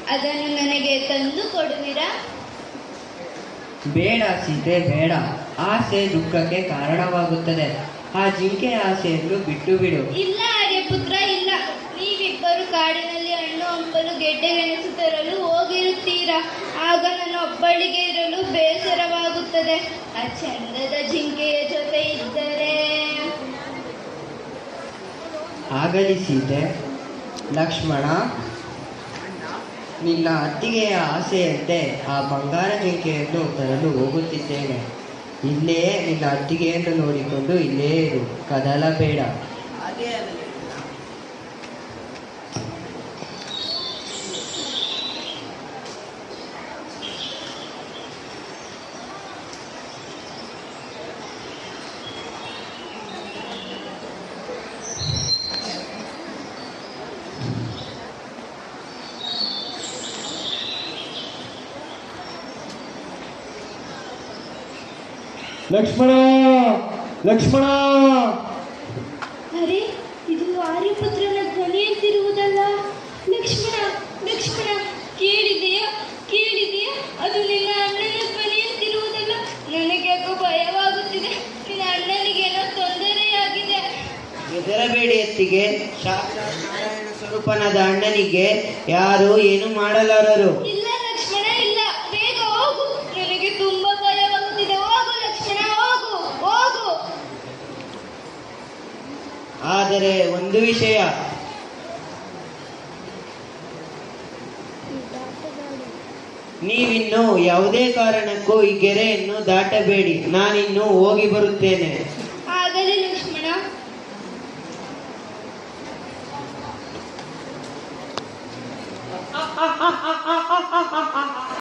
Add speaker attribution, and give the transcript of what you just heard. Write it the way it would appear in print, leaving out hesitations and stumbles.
Speaker 1: ಅದನ್ನು ನನಗೆ ತಂದು ಕೊಡುವಿರಾ?
Speaker 2: ಬೇಡ ಸೀತೆ, ಬೇಡ. ಆಸೆ ದುಃಖಕ್ಕೆ ಕಾರಣವಾಗುತ್ತದೆ. ಆ ಜಿಂಕೆ ಆಸೆಯನ್ನು ಬಿಟ್ಟು ಬಿಡು.
Speaker 1: ಇಲ್ಲ ಆರ್ಯಪುತ್ರ, ಇಲ್ಲ. ನೀವಿಬ್ಬರು ಕಾಡಿನಲ್ಲಿ ಹಣ್ಣು ಹಂಪಲು ಗೆಡ್ಡೆಗೆಣಸು ತರಲು ಹೋಗಿರುತ್ತೀರಾ. ಆಗ ನನ್ನ ಒಬ್ಬಳಿಗೆ ಇರಲು ಬೇಸರವಾಗುತ್ತದೆ. ಆ ಚಂದದ ಜಿಂಕೆಯ ಜೊತೆ ಇದ್ದರೆ.
Speaker 2: ಆಗಲಿ ಸೀತೆ. ಲಕ್ಷ್ಮಣ, ನಿನ್ನ ಅತ್ತಿಗೆಯ ಆಸೆಯಂತೆ ಆ ಬಂಗಾರ ಜಿಂಕೆಯನ್ನು ತರಲು ಹೋಗುತ್ತಿದ್ದೇನೆ. ಇಲ್ಲೇ ನಿನ್ನ ಅತ್ತಿಗೆಯನ್ನು ನೋಡಿಕೊಂಡು ಇಲ್ಲೇ ಇರು, ಕದಲಬೇಡ.
Speaker 3: ಲಕ್ಷ್ಮಣ, ಲಕ್ಷ್ಮಣ!
Speaker 1: ಅರೆ, ಇದು ಆರ್ಯಪುತ್ರನ ಧ್ವನಿಯಂತಿರುವುದಲ್ಲ. ಲಕ್ಷ್ಮಣ, ಲಕ್ಷ್ಮಣ, ಕೇಳಿದೆಯಾ? ಕೇಳಿದೆಯಾ? ಅದು ನಿನ್ನ ಅಣ್ಣನ ಧ್ವನಿಯಂತಿರುವುದಲ್ಲ. ನನಗೆ ಯಾಕೋ ಭಯವಾಗುತ್ತಿದೆ. ನಿನ್ನ ಅಣ್ಣನಿಗೇನೋ ತೊಂದರೆಯಾಗಿದೆ.
Speaker 2: ಹೆದರಬೇಡಿ ಅತ್ತಿಗೆ. ಸಾಕ್ಷಾತ್ ನಾರಾಯಣ ಸ್ವರೂಪನಾದ ಅಣ್ಣನಿಗೆ ಯಾರು ಏನು ಮಾಡಲಾರರು.
Speaker 1: ಇಲ್ಲ ಲಕ್ಷ್ಮಣ, ಇಲ್ಲ. ಬೇಗ ಹೋಗು. ನನಗೆ ತುಂಬಾ ಭಯವಾಗುತ್ತಿದೆ. ಹೋಗು ಲಕ್ಷ್ಮಣ, ಹೋಗು, ಹೋಗು.
Speaker 2: ಆದರೆ ಒಂದು ವಿಷಯ, ನೀವಿನ್ನು ಯಾವುದೇ ಕಾರಣಕ್ಕೂ ಈ ಕೆರೆಯನ್ನು ದಾಟಬೇಡಿ. ನಾನಿನ್ನು ಹೋಗಿ ಬರುತ್ತೇನೆ.
Speaker 1: ಆಗಲಿ ಲಕ್ಷ್ಮಣ.